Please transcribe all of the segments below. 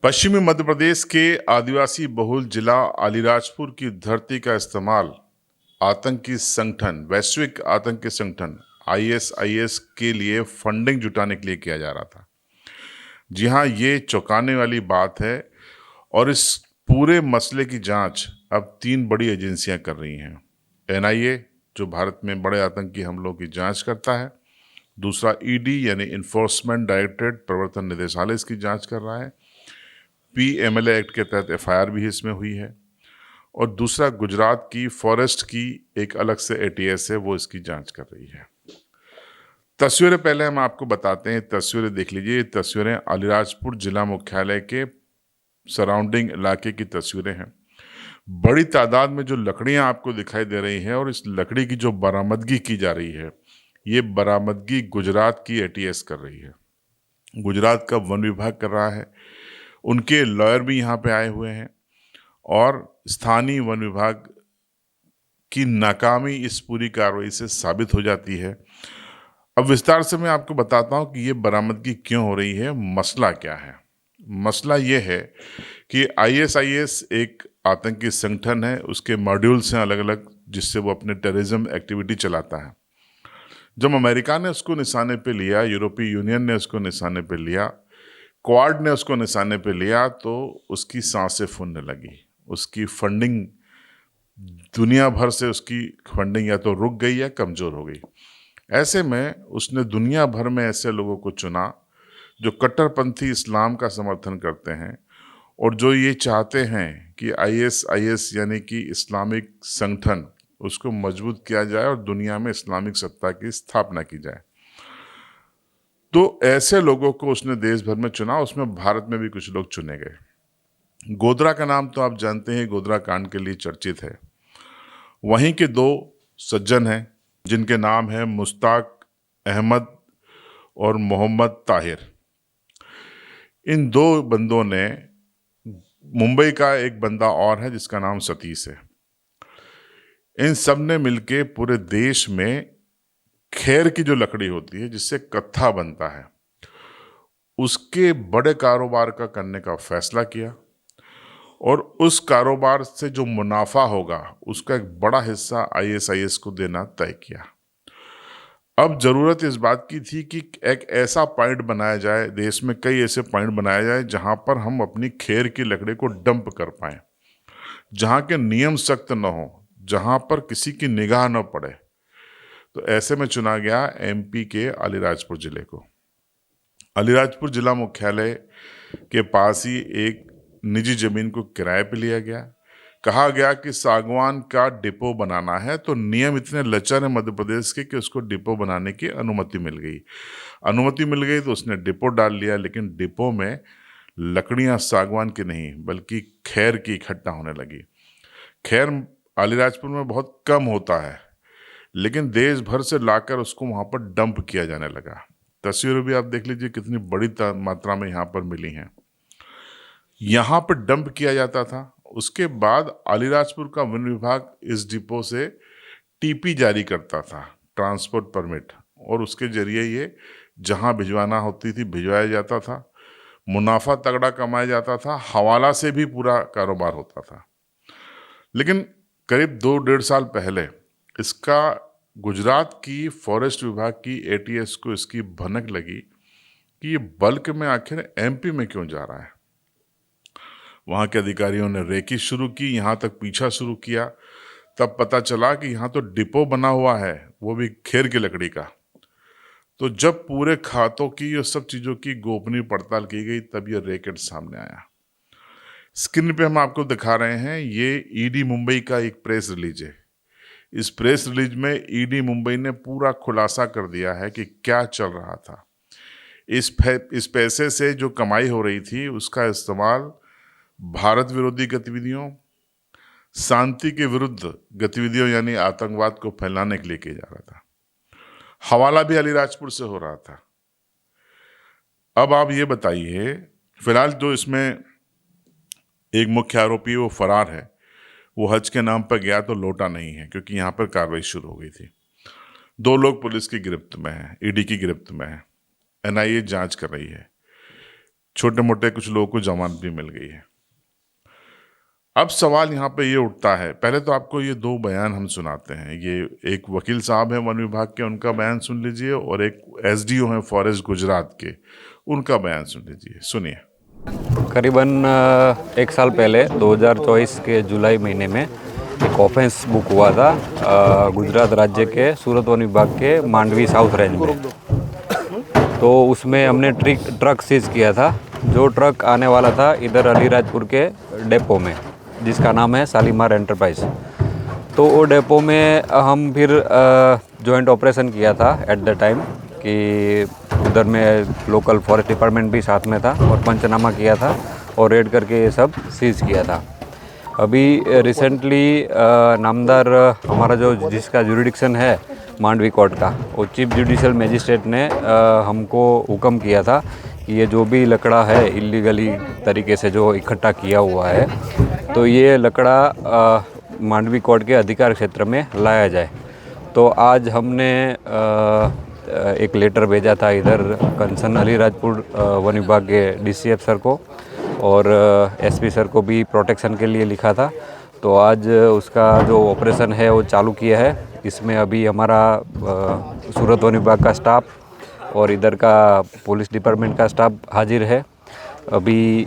पश्चिमी मध्य प्रदेश के आदिवासी बहुल जिला अलीराजपुर की धरती का इस्तेमाल वैश्विक आतंकी संगठन आईएसआईएस के लिए फंडिंग जुटाने के लिए किया जा रहा था। जी हाँ, ये चौंकाने वाली बात है और इस पूरे मसले की जांच अब 3 बड़ी एजेंसियां कर रही हैं। एनआईए, जो भारत में बड़े आतंकी हमलों की जांच करता है। दूसरा ईडी यानी इन्फोर्समेंट डायरेक्टरेट, प्रवर्तन निदेशालय इसकी जांच कर रहा है। पीएमएलए एक्ट के तहत एफआईआर भी इसमें हुई है। और दूसरा गुजरात की फॉरेस्ट की एक अलग से एटीएस है, वो इसकी जांच कर रही है। तस्वीरें पहले हम आपको बताते हैं, तस्वीरें देख लीजिए। ये तस्वीरें अलीराजपुर जिला मुख्यालय के सराउंडिंग इलाके की तस्वीरें हैं। बड़ी तादाद में जो लकड़ियां आपको दिखाई दे रही हैं और इस लकड़ी की जो बरामदगी की जा रही है, ये बरामदगी गुजरात की एटीएस कर रही है। गुजरात का वन विभाग कर रहा है। उनके लॉयर भी यहाँ पे आए हुए हैं और स्थानीय वन विभाग की नाकामी इस पूरी कार्रवाई से साबित हो जाती है। अब विस्तार से मैं आपको बताता हूँ कि ये बरामदगी क्यों हो रही है, मसला क्या है। मसला ये है कि आईएसआईएस एक आतंकी संगठन है, उसके मॉड्यूल्स हैं अलग अलग, जिससे वो अपने टेररिज्म एक्टिविटी चलाता है। जब अमेरिका ने उसको निशाने पे लिया, यूरोपीय यूनियन ने उसको निशाने पे लिया, क्वाड ने उसको निशाने पे लिया, तो उसकी सांसें फूलने लगी। उसकी फंडिंग, दुनिया भर से उसकी फंडिंग या तो रुक गई या कमज़ोर हो गई। ऐसे में उसने दुनिया भर में ऐसे लोगों को चुना जो कट्टरपंथी इस्लाम का समर्थन करते हैं और जो ये चाहते हैं कि आईएसआईएस यानी कि इस्लामिक संगठन, उसको मजबूत किया जाए और दुनिया में इस्लामिक सत्ता की स्थापना की जाए। तो ऐसे लोगों को उसने देश भर में चुना, उसमें भारत में भी कुछ लोग चुने गए। गोधरा का नाम तो आप जानते हैं, गोधरा कांड के लिए चर्चित है। वहीं के 2 सज्जन हैं जिनके नाम है मुश्ताक अहमद और मोहम्मद ताहिर। इन 2 बंदों ने, मुंबई का एक बंदा और है जिसका नाम सतीश है, इन सब ने मिलके पूरे देश में खेर की जो लकड़ी होती है जिससे कत्था बनता है, उसके बड़े कारोबार का करने का फैसला किया और उस कारोबार से जो मुनाफा होगा उसका एक बड़ा हिस्सा आईएसआईएस को देना तय किया। अब जरूरत इस बात की थी कि एक ऐसा पॉइंट बनाया जाए, देश में कई ऐसे पॉइंट बनाया जाए जहां पर हम अपनी खेर की लकड़ी को डंप कर पाए, जहां के नियम सख्त न हो, जहां पर किसी की निगाह न पड़े। तो ऐसे में चुना गया एमपी के अलीराजपुर जिले को। अलीराजपुर जिला मुख्यालय के पास ही एक निजी जमीन को किराए पे लिया गया। कहा गया कि सागवान का डिपो बनाना है, तो नियम इतने लचर है मध्य प्रदेश के कि उसको डिपो बनाने की अनुमति मिल गई। तो उसने डिपो डाल लिया, लेकिन डिपो में लकड़ियां सागवान की नहीं बल्कि खैर की इकट्ठा होने लगी। खैर अलीराजपुर में बहुत कम होता है, लेकिन देश भर से लाकर उसको वहां पर डंप किया जाने लगा। तस्वीरें भी आप देख लीजिए, कितनी बड़ी मात्रा में यहाँ पर मिली हैं। यहाँ पर डंप किया जाता था। उसके बाद अलीराजपुर का वन विभाग इस डिपो से टीपी जारी करता था, ट्रांसपोर्ट परमिट, और उसके जरिए ये जहाँ भिजवाना होती थी भिजवाया जाता था। मुनाफा तगड़ा कमाया जाता था, हवाला से भी पूरा कारोबार होता था। लेकिन करीब 2-1.5 साल पहले इसका गुजरात की फॉरेस्ट विभाग की एटीएस को इसकी भनक लगी कि ये बल्क में आखिर एमपी में क्यों जा रहा है। वहाँ के अधिकारियों ने रेकी शुरू की, यहाँ तक पीछा शुरू किया। तब पता चला कि यहाँ तो डिपो बना हुआ है, वो भी खेर की लकड़ी का। तो जब पूरे खातों की और सब चीज़ों की गोपनीय पड़ताल की गई, तब ये रैकेट सामने आया। स्क्रीन पे हम आपको दिखा रहे हैं, ये ईडी मुंबई का एक प्रेस रिलीज है। इस प्रेस रिलीज में ईडी मुंबई ने पूरा खुलासा कर दिया है कि क्या चल रहा था। इस पैसे से जो कमाई हो रही थी उसका इस्तेमाल भारत विरोधी गतिविधियों, शांति के विरुद्ध गतिविधियों यानी आतंकवाद को फैलाने के लिए किया जा रहा था। हवाला भी अलीराजपुर से हो रहा था। अब आप ये बताइए, फिलहाल जो इसमें एक मुख्य आरोपी वो फरार है, वो हज के नाम पर गया तो लौटा नहीं है, क्योंकि यहाँ पर कार्रवाई शुरू हो गई थी। 2 लोग पुलिस की गिरफ्त में हैं, ईडी की गिरफ्त में हैं। एनआईए जांच कर रही है। छोटे मोटे कुछ लोगों को जमानत भी मिल गई है। अब सवाल यहाँ पे ये उठता है, पहले तो आपको ये दो बयान हम सुनाते हैं। ये एक वकील साहब हैं वन विभाग के, उनका बयान सुन लीजिए, और एक एसडीओ हैं फॉरेस्ट गुजरात के, उनका बयान सुन लीजिए। सुनिए। करीबन एक साल पहले 2024 के जुलाई महीने में एक ऑफेंस बुक हुआ था गुजरात राज्य के सूरत वन विभाग के मांडवी साउथ रेंज में। तो उसमें हमने ट्रक सीज किया था। जो ट्रक आने वाला था इधर अलीराजपुर के डेपो में, जिसका नाम है शालीमार एंटरप्राइज। तो वो डेपो में हम फिर जॉइंट ऑपरेशन किया था एट द टाइम, कि उधर में लोकल फॉरेस्ट डिपार्टमेंट भी साथ में था, और पंचनामा किया था और रेड करके ये सब सीज किया था। अभी रिसेंटली नामदार हमारा जो जिसका जुरिडिक्शन है मांडवी कोर्ट का, वो चीफ जुडिशियल मजिस्ट्रेट ने हमको हुक्म किया था कि ये जो भी लकड़ा है इलीगली तरीके से जो इकट्ठा किया हुआ है, तो ये लकड़ा मांडवी कोर्ट के अधिकार क्षेत्र में लाया जाए। तो आज हमने एक लेटर भेजा था इधर कंसर्न अलीराजपुर वन विभाग के डीसीएफ सर को, और एसपी सर को भी प्रोटेक्शन के लिए लिखा था। तो आज उसका जो ऑपरेशन है वो चालू किया है। इसमें अभी हमारा सूरत वन विभाग का स्टाफ और इधर का पुलिस डिपार्टमेंट का स्टाफ हाजिर है। अभी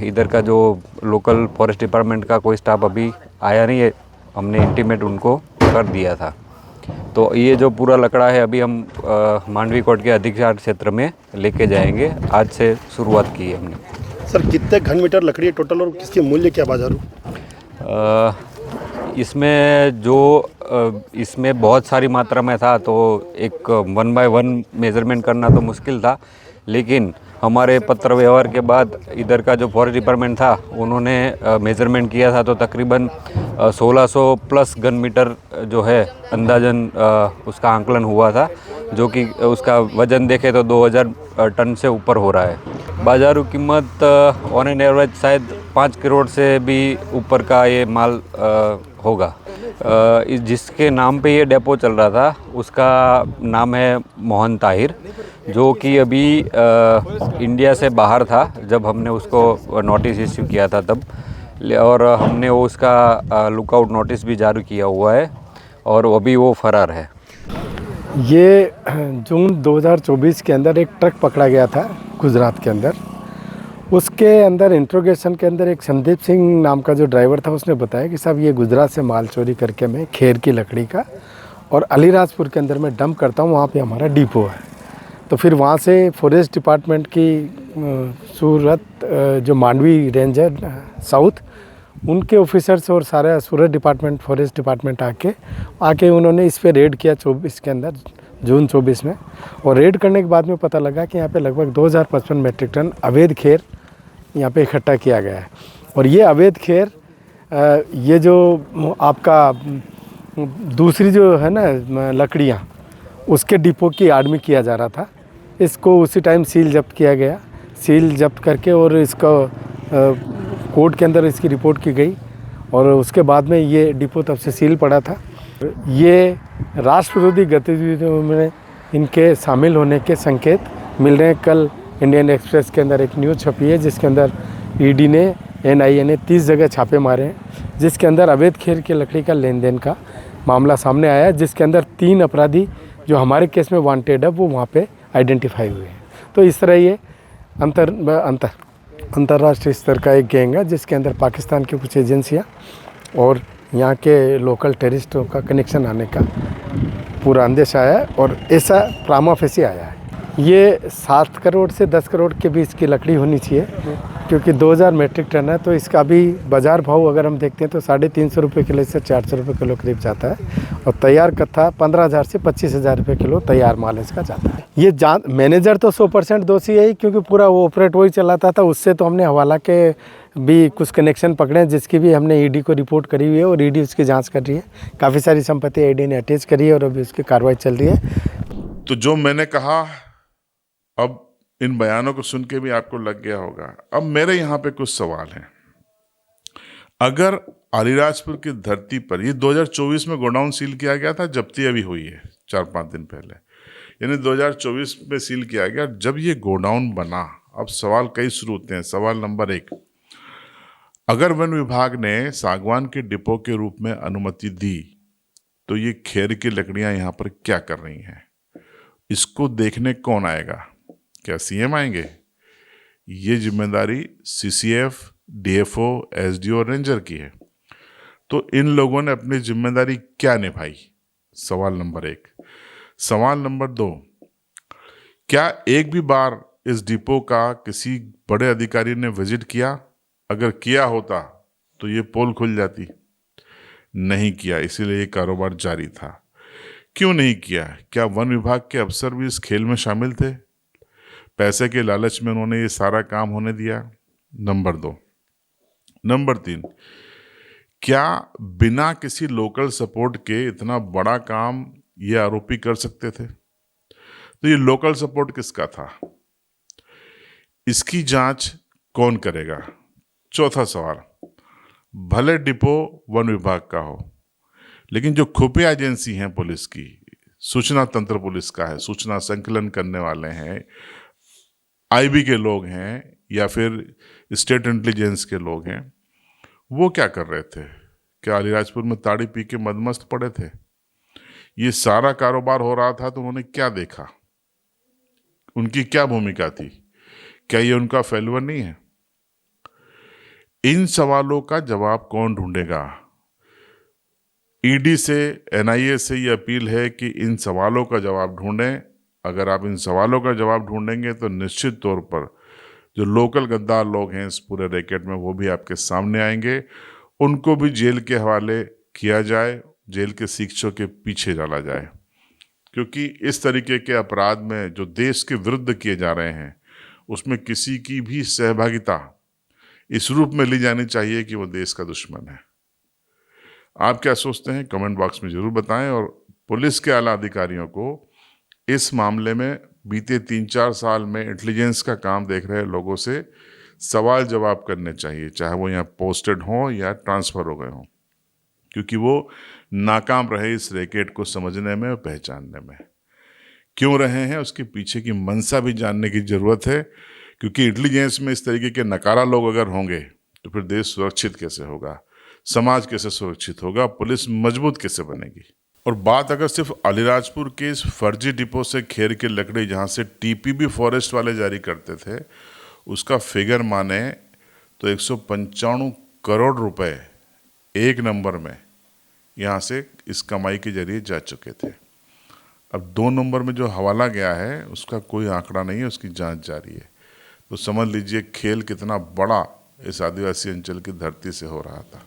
इधर का जो लोकल फॉरेस्ट डिपार्टमेंट का कोई स्टाफ अभी आया नहीं है, हमने इंटीमेट उनको कर दिया था। तो ये जो पूरा लकड़ा है अभी हम मांडवी कोर्ट के अधिकार क्षेत्र में लेके जाएंगे। आज से शुरुआत की है हमने। सर कितने घन मीटर लकड़ी है टोटल, और किसके मूल्य क्या बाजारू? इसमें बहुत सारी मात्रा में था, तो एक 1 बाय 1 मेज़रमेंट करना तो मुश्किल था। लेकिन हमारे पत्र व्यवहार के बाद इधर का जो फॉरेस्ट डिपार्टमेंट था उन्होंने मेज़रमेंट किया था, तो तकरीबन 1600 प्लस घन मीटर जो है अंदाजन उसका आंकलन हुआ था, जो कि उसका वज़न देखें तो 2000 टन से ऊपर हो रहा है। बाजारू कीमत ऑन एन एवरेज शायद 5 करोड़ से भी ऊपर का ये माल होगा। जिसके नाम पे ये डेपो चल रहा था उसका नाम है मोहन ताहिर, जो कि अभी इंडिया से बाहर था जब हमने उसको नोटिस इश्यू किया था तब, और हमने वो उसका लुकआउट नोटिस भी जारी किया हुआ है, और अभी वो फरार है। ये जून 2024 के अंदर एक ट्रक पकड़ा गया था गुजरात के अंदर। उसके अंदर इंट्रोगेशन के अंदर एक संदीप सिंह नाम का जो ड्राइवर था उसने बताया कि साहब ये गुजरात से माल चोरी करके मैं खेर की लकड़ी का और अलीराजपुर के अंदर मैं डंप करता हूँ, वहाँ पे हमारा डिपो है। तो फिर वहाँ से फॉरेस्ट डिपार्टमेंट की सूरत जो मांडवी रेंज है साउथ, उनके ऑफिसर्स और सारा सूरत डिपार्टमेंट फॉरेस्ट डिपार्टमेंट आके उन्होंने इस पर रेड किया 24 के अंदर, जून 24 में। और रेड करने के बाद में पता लगा कि यहाँ पे लगभग 2055 मेट्रिक टन अवैध खेर यहाँ पे इकट्ठा किया गया है। और ये अवैध खेर ये जो आपका दूसरी जो है ना लकड़ियाँ, उसके डिपो की आड़ में किया जा रहा था। इसको उसी टाइम सील जब्त किया गया, सील जब्त करके और इसका कोर्ट के अंदर इसकी रिपोर्ट की गई, और उसके बाद में ये डिपो तब से सील पड़ा था। ये राष्ट्र विरोधी गतिविधियों में इनके शामिल होने के संकेत मिल रहे हैं। कल इंडियन एक्सप्रेस के अंदर एक न्यूज़ छपी है जिसके अंदर ईडी ने एनआईए ने 30 जगह छापे मारे हैं, जिसके अंदर अवैध खेर की लकड़ी का लेन देन का मामला सामने आया है, जिसके अंदर 3 अपराधी जो हमारे केस में वांटेड है वो वहाँ पे आइडेंटिफाई हुए हैं। तो इस तरह ये अंतर्राष्ट्रीय स्तर का एक गैंग है, जिसके अंदर पाकिस्तान की कुछ एजेंसियाँ और यहाँ के लोकल टेररिस्टों का कनेक्शन आने का पूरा अंदेश आया है, और ऐसा प्रामा फेसी आया है। ये 7 करोड़ से 10 करोड़ के बीच की लकड़ी होनी चाहिए, क्योंकि 2000 मेट्रिक टन है। तो इसका भी बाज़ार भाव अगर हम देखते हैं तो 350 रुपये किलो से 400 रुपये किलो करीब जाता है, और तैयार कत्था 15,000 से 25,000 रुपये किलो तैयार माल इसका जाता है। ये मैनेजर तो 100% दोषी है ही, क्योंकि पूरा वो ऑपरेट वही चलाता था। उससे तो हमने हवाला के भी कुछ कनेक्शन पकड़े हैं, जिसकी भी हमने ईडी को रिपोर्ट करी हुई है, और ईडी उसकी जाँच कर रही है। काफ़ी सारी संपत्ति ईडी ने अटैच करी है और अभी उसकी कार्रवाई चल रही है। तो जो मैंने कहा, अब इन बयानों को सुन के भी आपको लग गया होगा। अब मेरे यहाँ पे कुछ सवाल हैं। अगर अलीराजपुर की धरती पर, ये 2024 में गोडाउन सील किया गया था, जब्ती अभी हुई है 4-5 दिन पहले, यानी 2024 में सील किया गया। जब ये गोडाउन बना अब सवाल कई शुरू होते हैं। सवाल नंबर 1, अगर वन विभाग ने सागवान के डिपो के रूप में अनुमति दी तो ये खेर की लकड़ियां यहाँ पर क्या कर रही हैं? इसको देखने कौन आएगा? क्या सीएम आएंगे? ये जिम्मेदारी सीसीएफ, डीएफओ, एसडीओ और रेंजर की है। तो इन लोगों ने अपनी जिम्मेदारी क्या निभाई? सवाल नंबर 1। सवाल नंबर 2, क्या एक भी बार इस डिपो का किसी बड़े अधिकारी ने विजिट किया? अगर किया होता तो ये पोल खुल जाती। नहीं किया, इसीलिए ये कारोबार जारी था। क्यों नहीं किया? क्या वन विभाग के अफसर भी इस खेल में शामिल थे? पैसे के लालच में उन्होंने ये सारा काम होने दिया? नंबर 2। नंबर 3, क्या बिना किसी लोकल सपोर्ट के इतना बड़ा काम ये आरोपी कर सकते थे? तो ये लोकल सपोर्ट किसका था? इसकी जांच कौन करेगा? चौथा सवाल, भले डिपो वन विभाग का हो, लेकिन जो खुफिया एजेंसी हैं पुलिस की, सूचना तंत्र पुलिस का है, सूचना संकलन करने वाले हैं, आईबी के लोग हैं या फिर स्टेट इंटेलिजेंस के लोग हैं, वो क्या कर रहे थे? क्या अलीराजपुर में ताड़ी पी के मदमस्त पड़े थे? ये सारा कारोबार हो रहा था तो उन्होंने क्या देखा? उनकी क्या भूमिका थी? क्या ये उनका फेल्यूर नहीं है? इन सवालों का जवाब कौन ढूंढेगा? ईडी से, एनआईए से ये अपील है कि इन सवालों का जवाब ढूंढें। अगर आप इन सवालों का जवाब ढूंढेंगे तो निश्चित तौर पर जो लोकल गद्दार लोग हैं इस पूरे रैकेट में, वो भी आपके सामने आएंगे। उनको भी जेल के हवाले किया जाए, जेल के शिक्षों के पीछे डाला जाए, क्योंकि इस तरीके के अपराध में जो देश के विरुद्ध किए जा रहे हैं उसमें किसी की भी सहभागिता इस रूप में ली जानी चाहिए कि वो देश का दुश्मन है। आप क्या सोचते हैं? कमेंट बॉक्स में जरूर बताएं। और पुलिस के आला अधिकारियों को इस मामले में बीते 3-4 साल में इंटेलिजेंस का काम देख रहे लोगों से सवाल जवाब करने चाहिए, चाहे वो यहाँ पोस्टेड हों या ट्रांसफर हो गए हों, क्योंकि वो नाकाम रहे इस रैकेट को समझने में और पहचानने में। क्यों रहे हैं उसके पीछे की मंशा भी जानने की जरूरत है, क्योंकि इंटेलिजेंस में इस तरीके के नकारा लोग अगर होंगे तो फिर देश सुरक्षित कैसे होगा, समाज कैसे सुरक्षित होगा, पुलिस मजबूत कैसे बनेगी। और बात अगर सिर्फ अलीराजपुर के इस फर्जी डिपो से खेर की लकड़ी जहाँ से टीपीबी फॉरेस्ट वाले जारी करते थे उसका फिगर माने तो 195 करोड़ रुपए एक नंबर में यहाँ से इस कमाई के जरिए जा चुके थे। अब 2 नंबर में जो हवाला गया है उसका कोई आंकड़ा नहीं है, उसकी जांच जारी है। तो समझ लीजिए खेल कितना बड़ा इस आदिवासी अंचल की धरती से हो रहा था।